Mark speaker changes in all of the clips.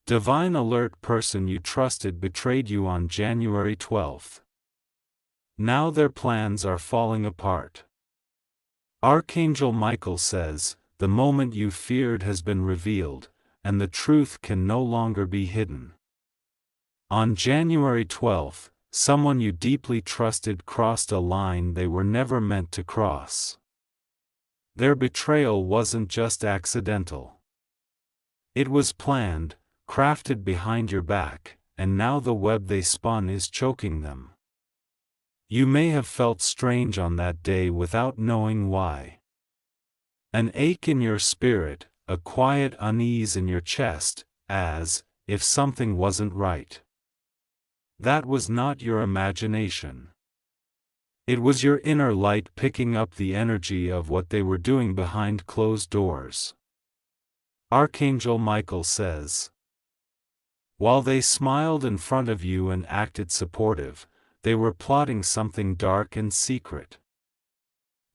Speaker 1: Divine alert: person you trusted betrayed you on January 12th. Now their plans are falling apart. Archangel Michael says, the moment you feared has been revealed, and the truth can no longer be hidden. On January 12th, someone you deeply trusted crossed a line they were never meant to cross. Their betrayal wasn't just accidental. It was planned, crafted behind your back, and now the web they spun is choking them. You may have felt strange on that day without knowing why. An ache in your spirit, a quiet unease in your chest, as if something wasn't right. That was not your imagination. It was your inner light picking up the energy of what they were doing behind closed doors. Archangel Michael says, while they smiled in front of you and acted supportive, they were plotting something dark and secret.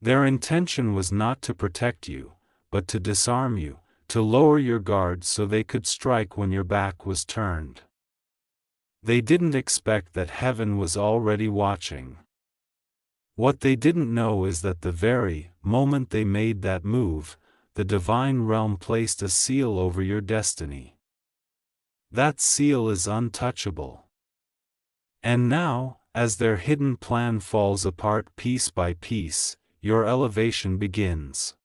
Speaker 1: Their intention was not to protect you, but to disarm you, to lower your guard so they could strike when your back was turned. They didn't expect that heaven was already watching. What they didn't know is that the very moment they made that move, the divine realm placed a seal over your destiny. That seal is untouchable. And now, as their hidden plan falls apart piece by piece, your elevation begins.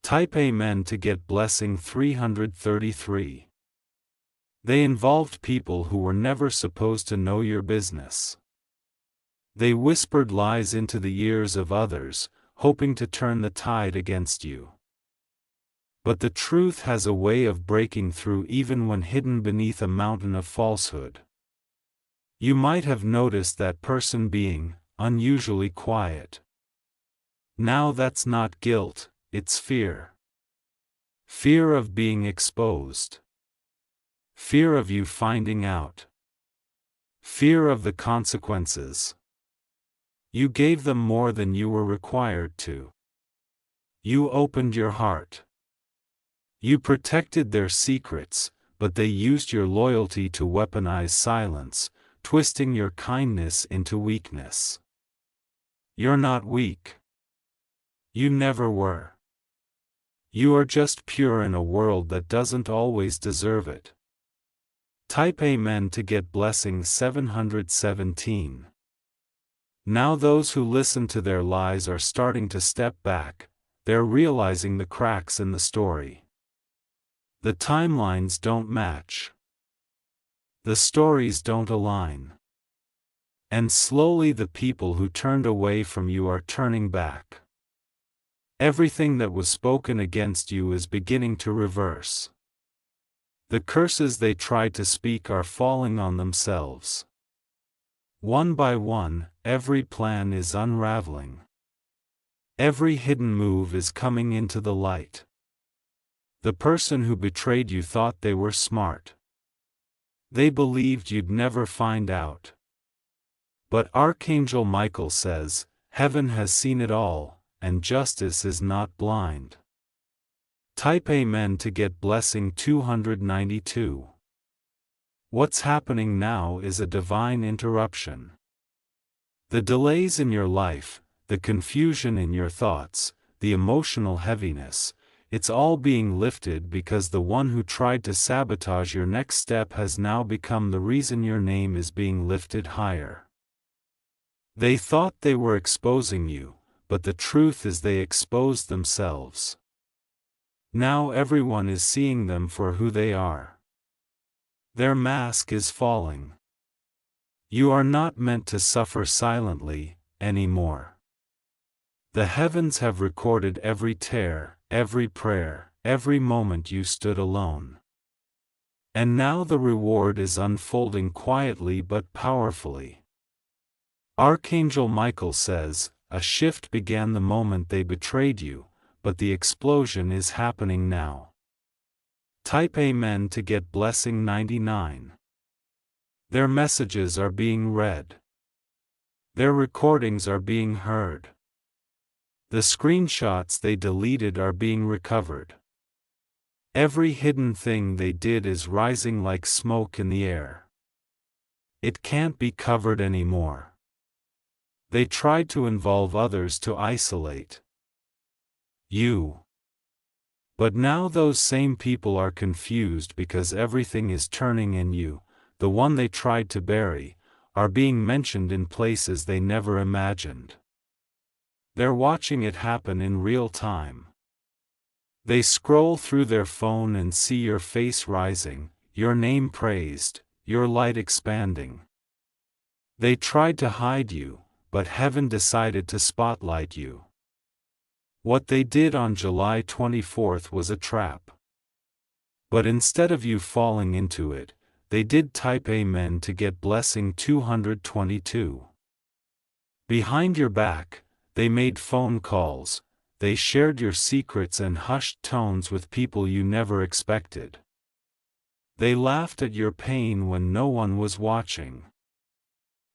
Speaker 1: Type Amen to get blessing 333. They involved people who were never supposed to know your business. They whispered lies into the ears of others, hoping to turn the tide against you. But the truth has a way of breaking through even when hidden beneath a mountain of falsehood. You might have noticed that person being unusually quiet. Now that's not guilt, it's fear. Fear of being exposed. Fear of you finding out. Fear of the consequences. You gave them more than you were required to. You opened your heart. You protected their secrets, but they used your loyalty to weaponize silence, twisting your kindness into weakness. You're not weak. You never were. You are just pure in a world that doesn't always deserve it. Type Amen to get blessing 717. Now those who listen to their lies are starting to step back, they're realizing the cracks in the story. The timelines don't match. The stories don't align. And slowly the people who turned away from you are turning back. Everything that was spoken against you is beginning to reverse. The curses they tried to speak are falling on themselves. One by one, every plan is unraveling. Every hidden move is coming into the light. The person who betrayed you thought they were smart. They believed you'd never find out. But Archangel Michael says, heaven has seen it all, and justice is not blind. Type Amen to get blessing 292. What's happening now is a divine interruption. The delays in your life, the confusion in your thoughts, the emotional heaviness, it's all being lifted because the one who tried to sabotage your next step has now become the reason your name is being lifted higher. They thought they were exposing you, but the truth is they exposed themselves. Now everyone is seeing them for who they are. Their mask is falling. You are not meant to suffer silently anymore. The heavens have recorded every tear, every prayer, every moment you stood alone. And now the reward is unfolding quietly but powerfully. Archangel Michael says, a shift began the moment they betrayed you, but the explosion is happening now. Type Amen to get blessing 99. Their messages are being read. Their recordings are being heard. The screenshots they deleted are being recovered. Every hidden thing they did is rising like smoke in the air. It can't be covered anymore. They tried to involve others to isolate you. But now those same people are confused because everything is turning in you, the one they tried to bury, are being mentioned in places they never imagined. They're watching it happen in real time. They scroll through their phone and see your face rising, your name praised, your light expanding. They tried to hide you, but heaven decided to spotlight you. What they did on July 24th was a trap. But instead of you falling into it, they did type Amen to get blessing 222. Behind your back, they made phone calls, they shared your secrets and hushed tones with people you never expected. They laughed at your pain when no one was watching.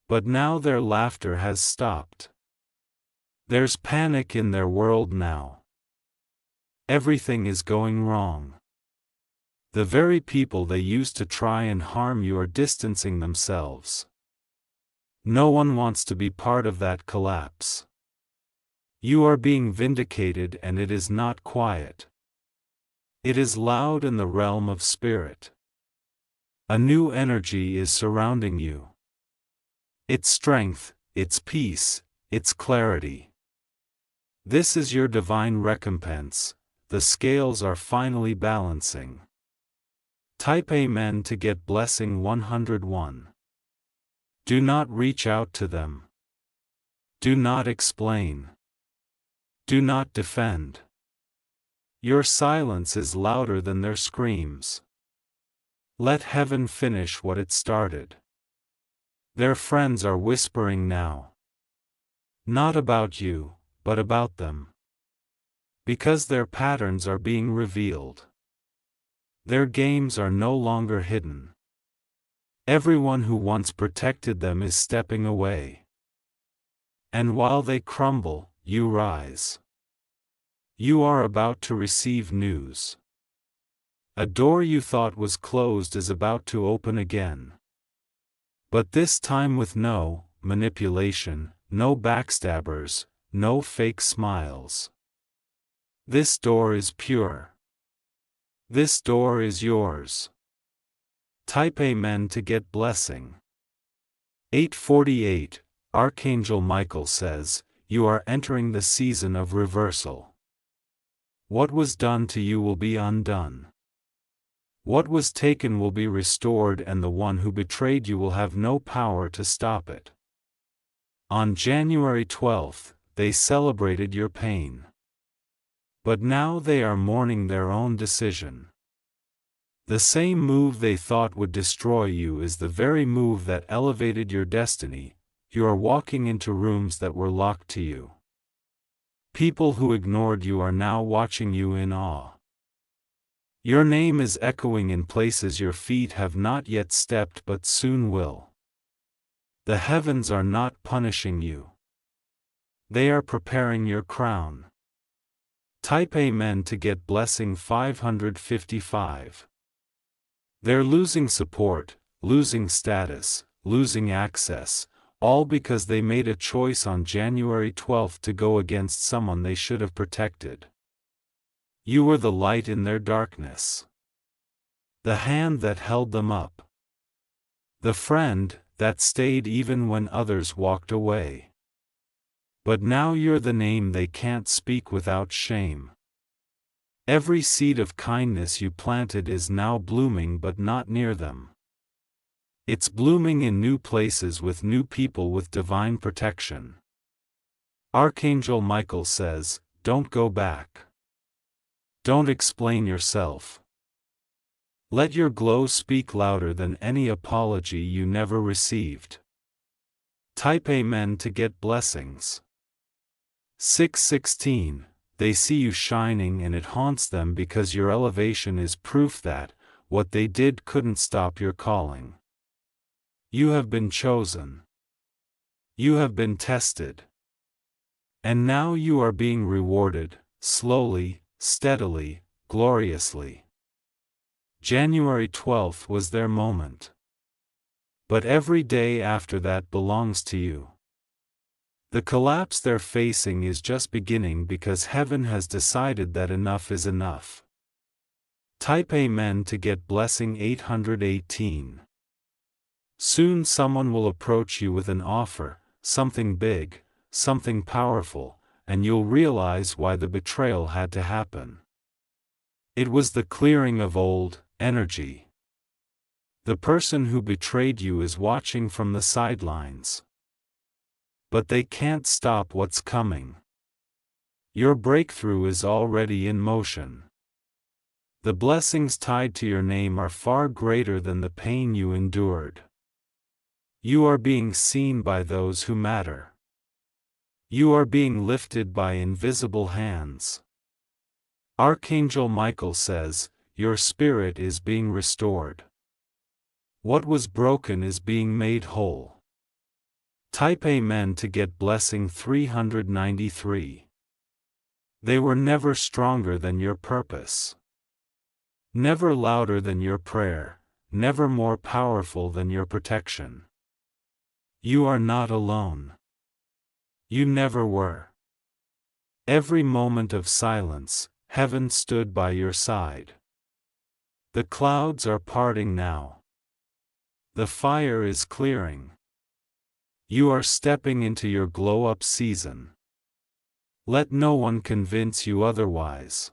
Speaker 1: But now their laughter has stopped. There's panic in their world now. Everything is going wrong. The very people they used to try and harm you are distancing themselves. No one wants to be part of that collapse. You are being vindicated, and it is not quiet. It is loud in the realm of spirit. A new energy is surrounding you. Its strength, its peace, its clarity. This is your divine recompense. The scales are finally balancing. Type Amen to get blessing 101. Do not reach out to them. Do not explain. Do not defend. Your silence is louder than their screams. Let heaven finish what it started. Their friends are whispering now. Not about you, but about them. Because their patterns are being revealed. Their games are no longer hidden. Everyone who once protected them is stepping away. And while they crumble, you rise. You are about to receive news. A door you thought was closed is about to open again. But this time with no manipulation, no backstabbers, no fake smiles. This door is pure. This door is yours. Type Amen to get blessing. 848, Archangel Michael says, you are entering the season of reversal. What was done to you will be undone. What was taken will be restored, and the one who betrayed you will have no power to stop it. On January 12th, they celebrated your pain. But now they are mourning their own decision. The same move they thought would destroy you is the very move that elevated your destiny. You are walking into rooms that were locked to you. People who ignored you are now watching you in awe. Your name is echoing in places your feet have not yet stepped but soon will. The heavens are not punishing you. They are preparing your crown. Type Amen to get blessing 555. They're losing support, losing status, losing access, all because they made a choice on January 12th to go against someone they should have protected. You were the light in their darkness. The hand that held them up. The friend that stayed even when others walked away. But now you're the name they can't speak without shame. Every seed of kindness you planted is now blooming, but not near them. It's blooming in new places with new people with divine protection. Archangel Michael says, don't go back. Don't explain yourself. Let your glow speak louder than any apology you never received. Type Amen to get blessings. 616, they see you shining and it haunts them because your elevation is proof that what they did couldn't stop your calling. You have been chosen. You have been tested. And now you are being rewarded, slowly, steadily, gloriously. January 12th was their moment. But every day after that belongs to you. The collapse they're facing is just beginning because heaven has decided that enough is enough. Type Amen to get blessing 818. Soon someone will approach you with an offer, something big, something powerful, and you'll realize why the betrayal had to happen. It was the clearing of old energy. The person who betrayed you is watching from the sidelines. But they can't stop what's coming. Your breakthrough is already in motion. The blessings tied to your name are far greater than the pain you endured. You are being seen by those who matter. You are being lifted by invisible hands. Archangel Michael says, your spirit is being restored. What was broken is being made whole. Type Amen to get blessing 393. They were never stronger than your purpose. Never louder than your prayer, never more powerful than your protection. You are not alone. You never were. Every moment of silence, heaven stood by your side. The clouds are parting now. The fire is clearing. You are stepping into your glow-up season. Let no one convince you otherwise.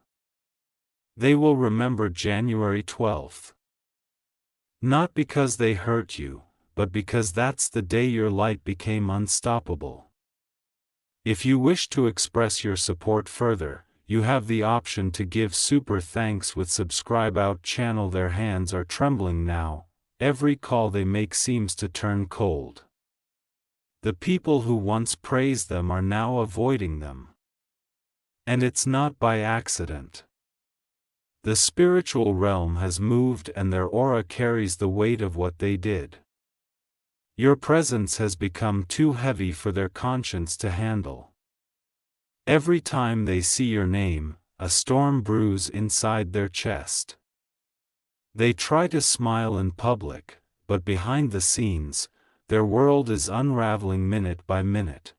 Speaker 1: They will remember January 12th. Not because they hurt you, but because that's the day your light became unstoppable. If you wish to express your support further, you have the option to give super thanks with subscribe out channel. Their hands are trembling now, every call they make seems to turn cold. The people who once praised them are now avoiding them. And it's not by accident. The spiritual realm has moved and their aura carries the weight of what they did. Your presence has become too heavy for their conscience to handle. Every time they see your name, a storm brews inside their chest. They try to smile in public, but behind the scenes, their world is unraveling minute by minute.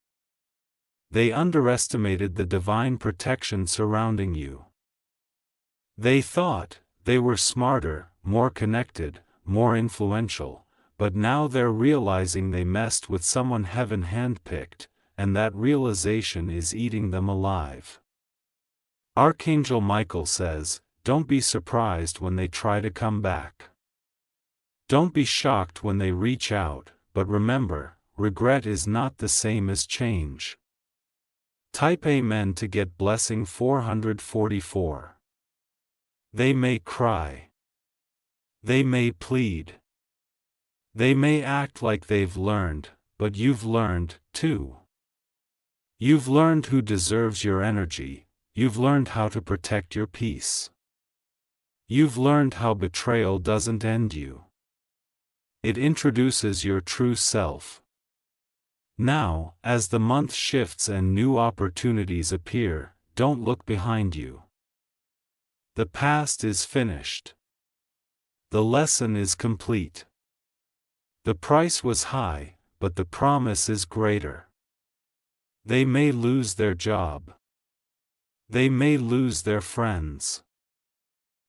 Speaker 1: They underestimated the divine protection surrounding you. They thought they were smarter, more connected, more influential, but now they're realizing they messed with someone heaven handpicked, and that realization is eating them alive. Archangel Michael says, don't be surprised when they try to come back. Don't be shocked when they reach out, but remember, regret is not the same as change. Type Amen to get blessing 444. They may cry. They may plead. They may act like they've learned, but you've learned, too. You've learned who deserves your energy, you've learned how to protect your peace. You've learned how betrayal doesn't end you. It introduces your true self. Now, as the month shifts and new opportunities appear, don't look behind you. The past is finished. The lesson is complete. The price was high, but the promise is greater. They may lose their job. They may lose their friends.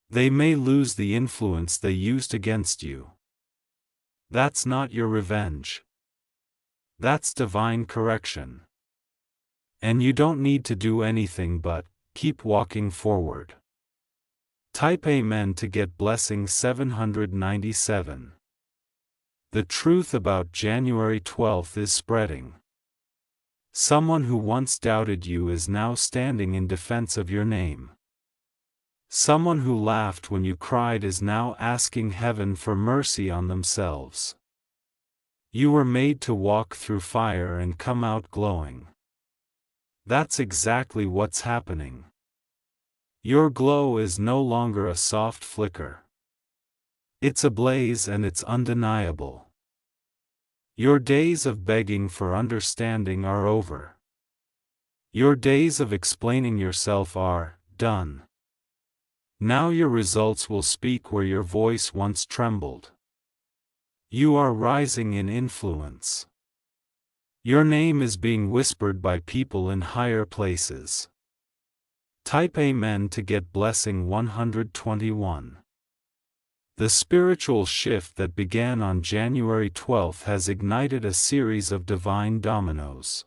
Speaker 1: They may lose the influence they used against you. That's not your revenge. That's divine correction. And you don't need to do anything but keep walking forward. Type Amen to get blessing 797. The truth about January 12th is spreading. Someone who once doubted you is now standing in defense of your name. Someone who laughed when you cried is now asking heaven for mercy on themselves. You were made to walk through fire and come out glowing. That's exactly what's happening. Your glow is no longer a soft flicker. It's ablaze and it's undeniable. Your days of begging for understanding are over. Your days of explaining yourself are done. Now your results will speak where your voice once trembled. You are rising in influence. Your name is being whispered by people in higher places. Type Amen to get blessing 121. The spiritual shift that began on January 12 has ignited a series of divine dominoes.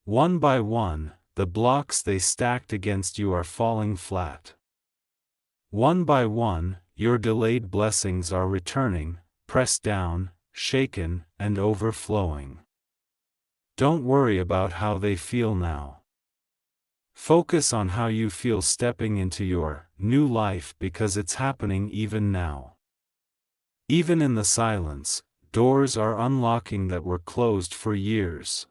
Speaker 1: One by one, the blocks they stacked against you are falling flat. One by one, your delayed blessings are returning, pressed down, shaken, and overflowing. Don't worry about how they feel now. Focus on how you feel stepping into your new life, because it's happening even now. Even in the silence, doors are unlocking that were closed for years.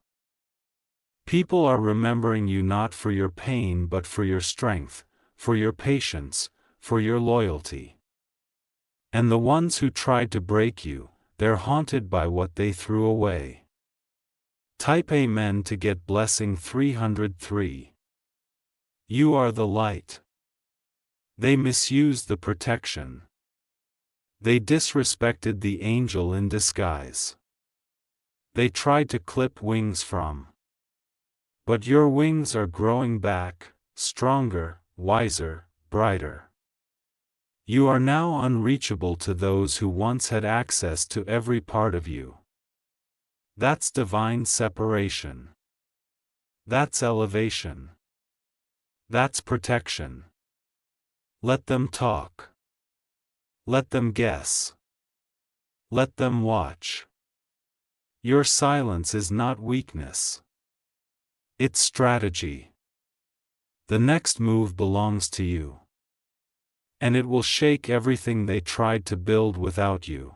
Speaker 1: People are remembering you not for your pain but for your strength, for your patience, for your loyalty. And the ones who tried to break you, they're haunted by what they threw away. Type Amen to get blessing 303. You are the light. They misused the protection. They disrespected the angel in disguise. They tried to clip wings from. But your wings are growing back, stronger, wiser, brighter. You are now unreachable to those who once had access to every part of you. That's divine separation. That's elevation. That's protection. Let them talk. Let them guess. Let them watch. Your silence is not weakness. It's strategy. The next move belongs to you. And it will shake everything they tried to build without you.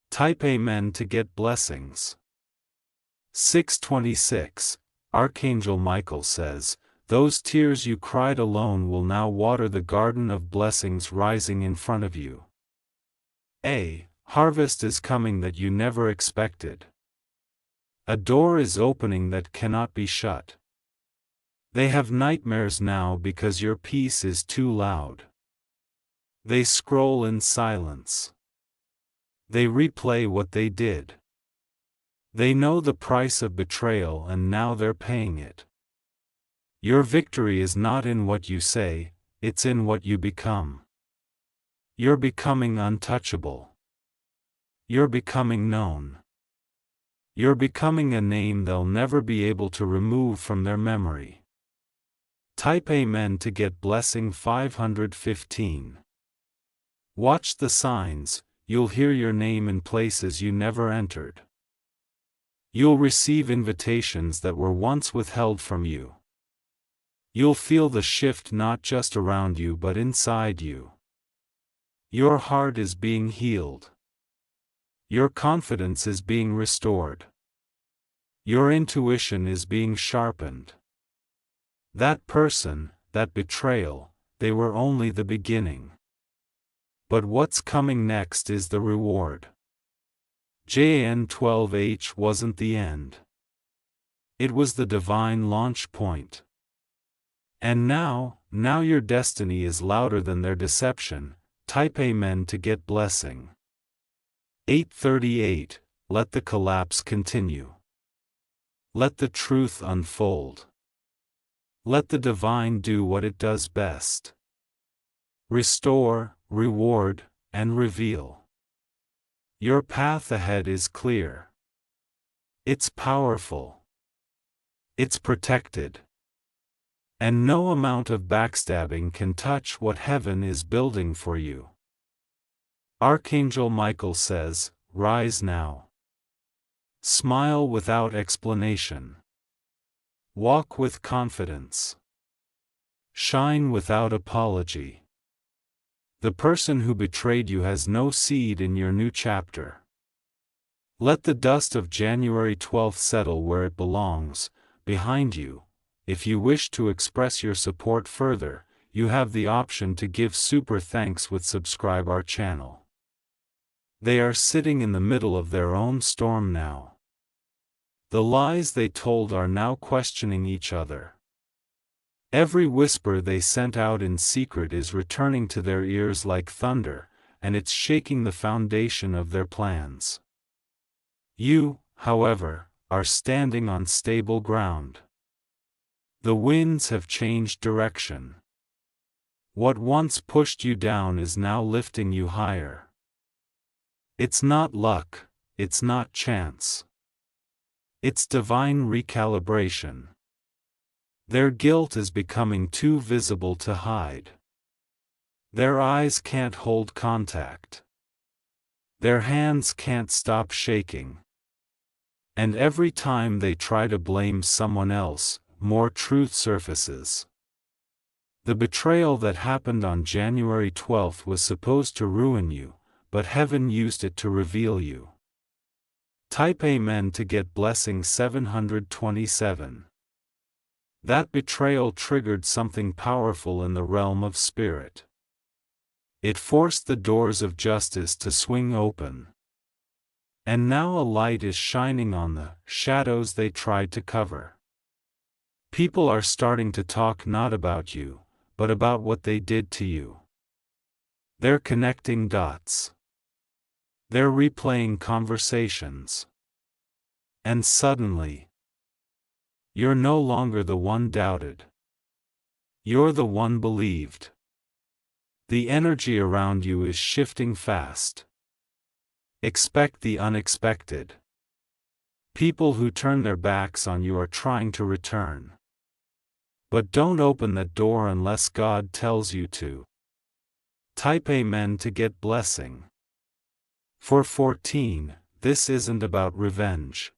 Speaker 1: Type Amen to get blessings. 626. Archangel Michael says, those tears you cried alone will now water the garden of blessings rising in front of you. A harvest is coming that you never expected. A door is opening that cannot be shut. They have nightmares now because your peace is too loud. They scroll in silence. They replay what they did. They know the price of betrayal and now they're paying it. Your victory is not in what you say, it's in what you become. You're becoming untouchable. You're becoming known. You're becoming a name they'll never be able to remove from their memory. Type Amen to get blessing 515. Watch the signs, you'll hear your name in places you never entered. You'll receive invitations that were once withheld from you. You'll feel the shift not just around you but inside you. Your heart is being healed. Your confidence is being restored. Your intuition is being sharpened. That person, that betrayal, they were only the beginning. But what's coming next is the reward. Jan 12H wasn't the end. It was the divine launch point. And now your destiny is louder than their deception. Type Amen to get blessing. 838. Let the collapse continue. Let the truth unfold. Let the divine do what it does best. Restore, reward, and reveal. Your path ahead is clear. It's powerful. It's protected. And no amount of backstabbing can touch what heaven is building for you. Archangel Michael says, rise now. Smile without explanation. Walk with confidence. Shine without apology. The person who betrayed you has no seed in your new chapter. Let the dust of January 12 settle where it belongs, behind you. If you wish to express your support further, you have the option to give super thanks with subscribe our channel. They are sitting in the middle of their own storm now. The lies they told are now questioning each other. Every whisper they sent out in secret is returning to their ears like thunder, and it's shaking the foundation of their plans. You, however, are standing on stable ground. The winds have changed direction. What once pushed you down is now lifting you higher. It's not luck, it's not chance. It's divine recalibration. Their guilt is becoming too visible to hide. Their eyes can't hold contact. Their hands can't stop shaking. And every time they try to blame someone else, more truth surfaces. The betrayal that happened on January 12th was supposed to ruin you, but heaven used it to reveal you. Type Amen to get blessing 727. That betrayal triggered something powerful in the realm of spirit. It forced the doors of justice to swing open. And now a light is shining on the shadows they tried to cover. People are starting to talk not about you, but about what they did to you. They're connecting dots. They're replaying conversations. And suddenly, you're no longer the one doubted. You're the one believed. The energy around you is shifting fast. Expect the unexpected. People who turn their backs on you are trying to return. But don't open that door unless God tells you to. Type Amen to get blessing. For 14, this isn't about revenge.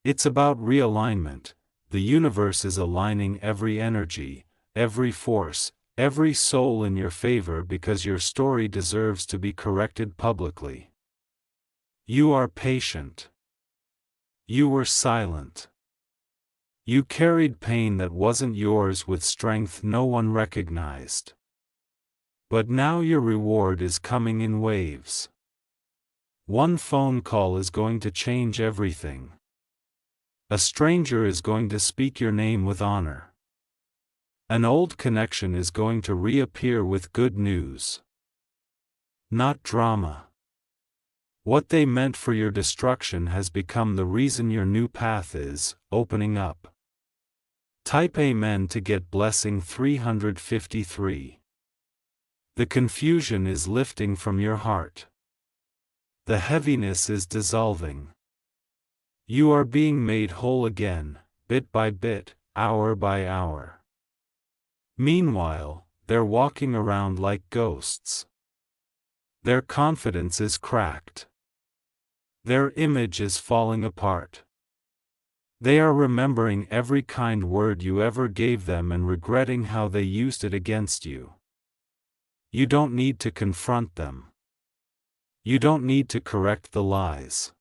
Speaker 1: It's about realignment. The universe is aligning every energy, every force, every soul in your favor because your story deserves to be corrected publicly. You are patient. You were silent. You carried pain that wasn't yours with strength no one recognized. But now your reward is coming in waves. One phone call is going to change everything. A stranger is going to speak your name with honor. An old connection is going to reappear with good news. Not drama. What they meant for your destruction has become the reason your new path is opening up. Type Amen to get blessing 353. The confusion is lifting from your heart. The heaviness is dissolving. You are being made whole again, bit by bit, hour by hour. Meanwhile, they're walking around like ghosts. Their confidence is cracked. Their image is falling apart. They are remembering every kind word you ever gave them and regretting how they used it against you. You don't need to confront them. You don't need to correct the lies.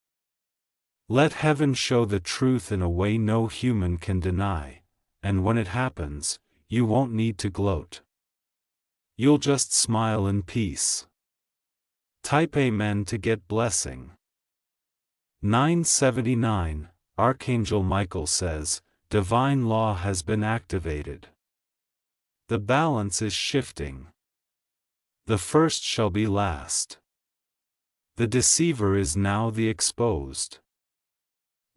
Speaker 1: Let heaven show the truth in a way no human can deny, and when it happens, you won't need to gloat. You'll just smile in peace. Type Amen to get blessing. 979, Archangel Michael says, divine law has been activated. The balance is shifting. The first shall be last. The deceiver is now the exposed.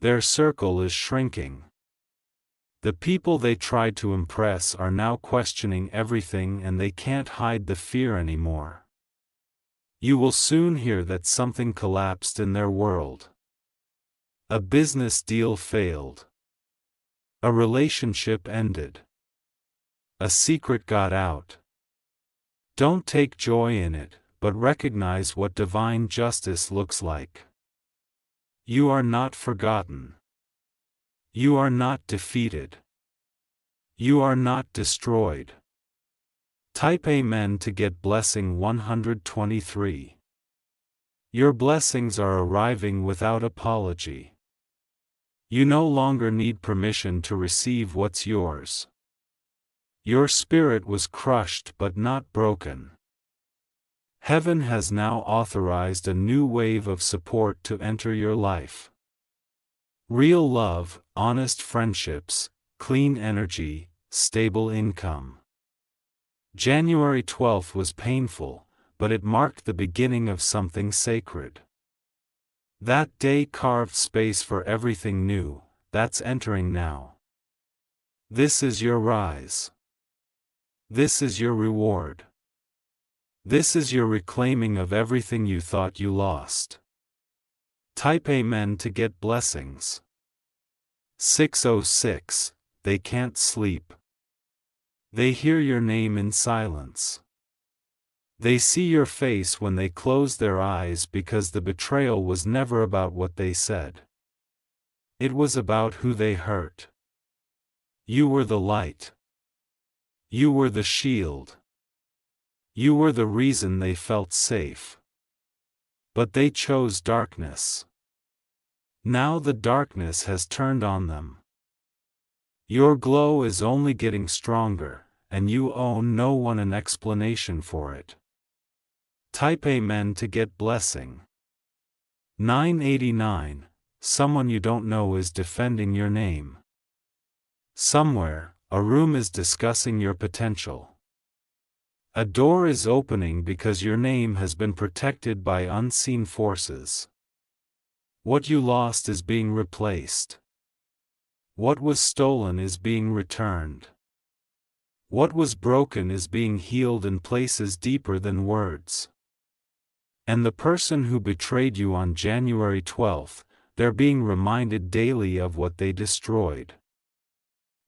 Speaker 1: Their circle is shrinking. The people they tried to impress are now questioning everything and they can't hide the fear anymore. You will soon hear that something collapsed in their world. A business deal failed. A relationship ended. A secret got out. Don't take joy in it, but recognize what divine justice looks like. You are not forgotten. You are not defeated. You are not destroyed. Type Amen to get blessing 123. Your blessings are arriving without apology. You no longer need permission to receive what's yours. Your spirit was crushed but not broken. Heaven has now authorized a new wave of support to enter your life. Real love, honest friendships, clean energy, stable income. January 12th was painful, but it marked the beginning of something sacred. That day carved space for everything new that's entering now. This is your rise. This is your reward. This is your reclaiming of everything you thought you lost. Type Amen to get blessings. 606, they can't sleep. They hear your name in silence. They see your face when they close their eyes because the betrayal was never about what they said. It was about who they hurt. You were the light. You were the shield. You were the reason they felt safe. But they chose darkness. Now the darkness has turned on them. Your glow is only getting stronger, and you owe no one an explanation for it. Type Amen to get blessing. 989, someone you don't know is defending your name. Somewhere, a room is discussing your potential. A door is opening because your name has been protected by unseen forces. What you lost is being replaced. What was stolen is being returned. What was broken is being healed in places deeper than words. And the person who betrayed you on January 12th, they're being reminded daily of what they destroyed.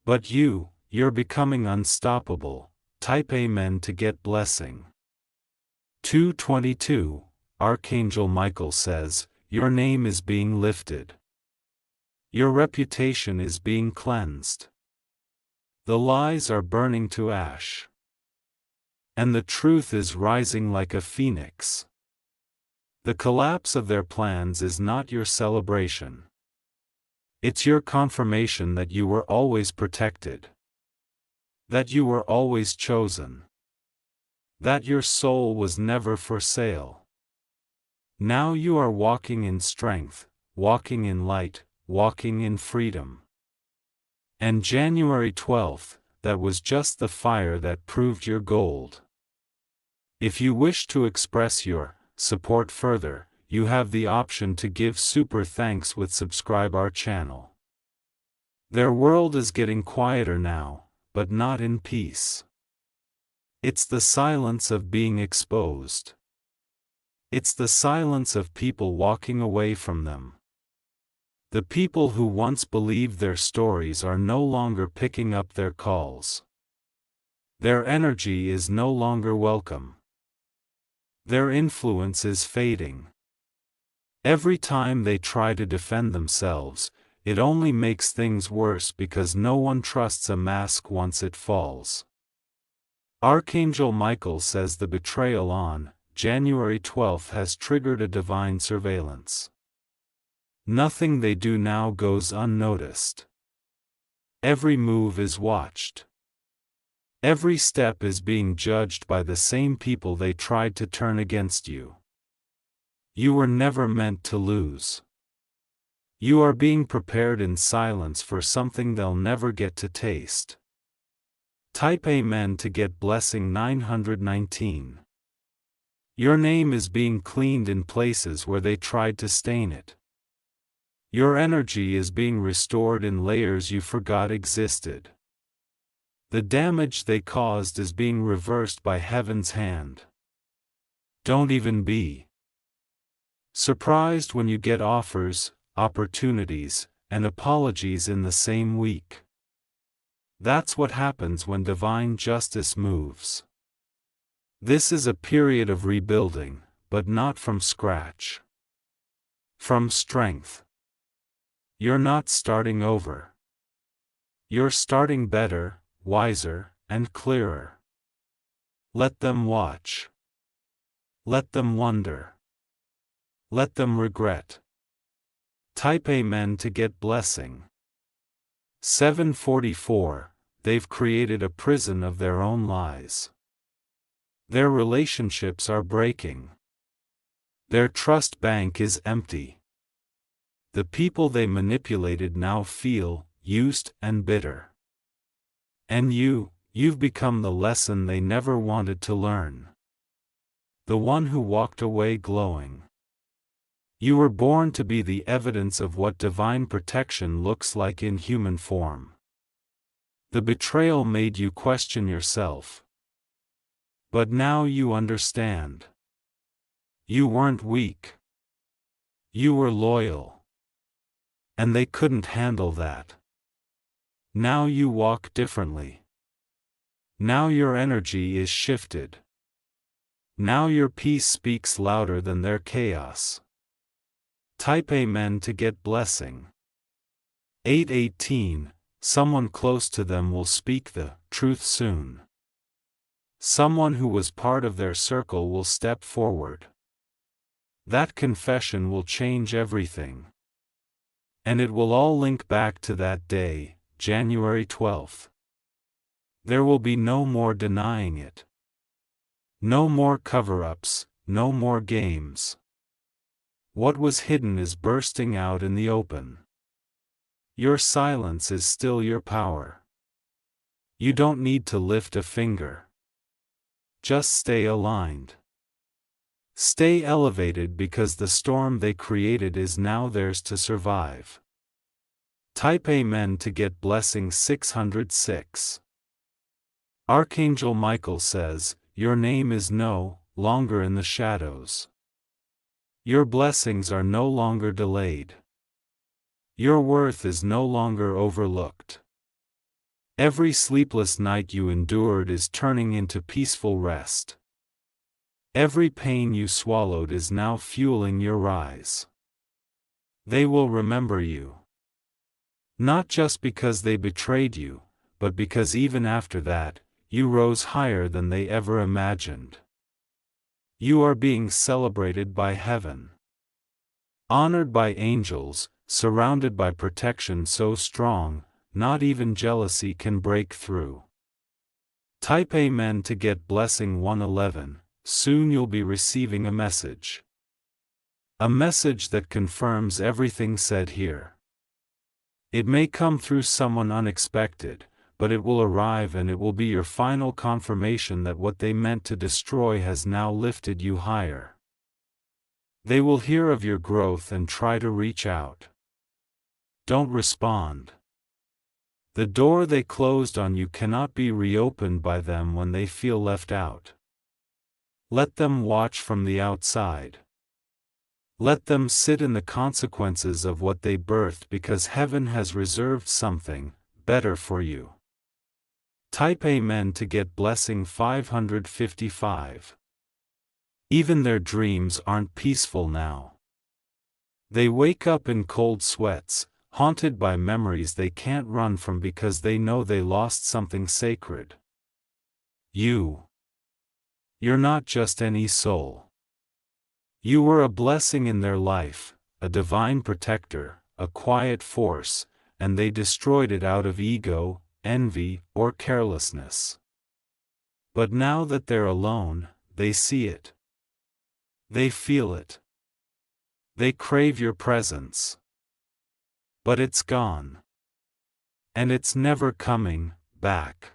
Speaker 1: But you're becoming unstoppable. Type Amen to get blessing. 222, Archangel Michael says, your name is being lifted. Your reputation is being cleansed. The lies are burning to ash. And the truth is rising like a phoenix. The collapse of their plans is not your celebration. It's your confirmation that you were always protected. That you were always chosen. That your soul was never for sale. Now you are walking in strength, walking in light, walking in freedom. And January 12th, that was just the fire that proved your gold. If you wish to express your support further, you have the option to give super thanks with subscribe our channel. Their world is getting quieter now, but not in peace. It's the silence of being exposed. It's the silence of people walking away from them. The people who once believed their stories are no longer picking up their calls. Their energy is no longer welcome. Their influence is fading. Every time they try to defend themselves, it only makes things worse because no one trusts a mask once it falls. Archangel Michael says the betrayal on January 12th has triggered a divine surveillance. Nothing they do now goes unnoticed. Every move is watched. Every step is being judged by the same people they tried to turn against you. You were never meant to lose. You are being prepared in silence for something they'll never get to taste. Type Amen to get blessing 919. Your name is being cleaned in places where they tried to stain it. Your energy is being restored in layers you forgot existed. The damage they caused is being reversed by heaven's hand. Don't even be surprised when you get offers, opportunities, and apologies in the same week. That's what happens when divine justice moves. This is a period of rebuilding, but not from scratch. From strength. You're not starting over. You're starting better, wiser, and clearer. Let them watch. Let them wonder. Let them regret. Type Amen to get blessing. 744, they've created a prison of their own lies. Their relationships are breaking. Their trust bank is empty. The people they manipulated now feel used and bitter. And you've become the lesson they never wanted to learn. The one who walked away glowing. You were born to be the evidence of what divine protection looks like in human form. The betrayal made you question yourself. But now you understand. You weren't weak. You were loyal. And they couldn't handle that. Now you walk differently. Now your energy is shifted. Now your peace speaks louder than their chaos. Type Amen to get blessing. 8:18. Someone close to them will speak the truth soon. Someone who was part of their circle will step forward. That confession will change everything. And it will all link back to that day, January 12th. There will be no more denying it. No more cover-ups, no more games. What was hidden is bursting out in the open. Your silence is still your power. You don't need to lift a finger. Just stay aligned. Stay elevated because the storm they created is now theirs to survive. Type Amen to get blessing 606. Archangel Michael says, your name is no longer in the shadows. Your blessings are no longer delayed. Your worth is no longer overlooked. Every sleepless night you endured is turning into peaceful rest. Every pain you swallowed is now fueling your rise. They will remember you. Not just because they betrayed you, but because even after that, you rose higher than they ever imagined. You are being celebrated by heaven. Honored by angels, surrounded by protection so strong, not even jealousy can break through. Type Amen to get blessing 111. Soon you'll be receiving a message. A message that confirms everything said here. It may come through someone unexpected, but it will arrive and it will be your final confirmation that what they meant to destroy has now lifted you higher. They will hear of your growth and try to reach out. Don't respond. The door they closed on you cannot be reopened by them when they feel left out. Let them watch from the outside. Let them sit in the consequences of what they birthed because heaven has reserved something better for you. Type Amen to get blessing 555. Even their dreams aren't peaceful now. They wake up in cold sweats, haunted by memories they can't run from because they know they lost something sacred. You're not just any soul. You were a blessing in their life, a divine protector, a quiet force, and they destroyed it out of ego, envy, or carelessness. But now that they're alone, they see it. They feel it. They crave your presence. But it's gone. And it's never coming back.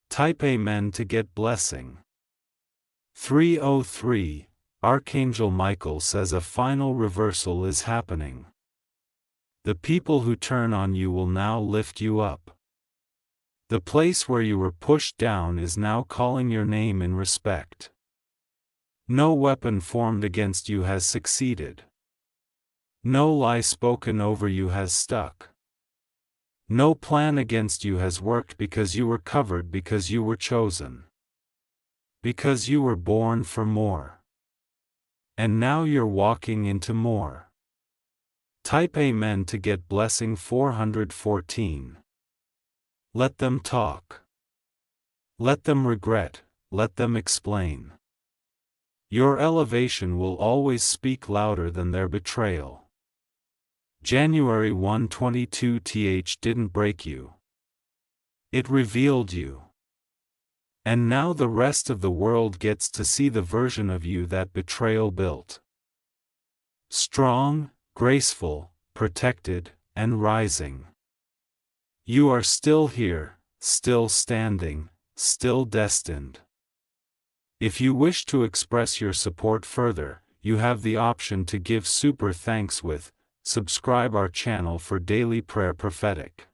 Speaker 1: Type Amen to get blessing. 303. Archangel Michael says a final reversal is happening. The people who turn on you will now lift you up. The place where you were pushed down is now calling your name in respect. No weapon formed against you has succeeded. No lie spoken over you has stuck. No plan against you has worked because you were covered, because you were chosen. Because you were born for more. And now you're walking into more. Type Amen to get blessing 414. Let them talk. Let them regret, let them explain. Your elevation will always speak louder than their betrayal. January 122th didn't break you. It revealed you. And now the rest of the world gets to see the version of you that betrayal built. Strong, graceful, protected, and rising. You are still here, still standing, still destined. If you wish to express your support further, you have the option to give super thanks with, subscribe our channel for daily prayer prophetic.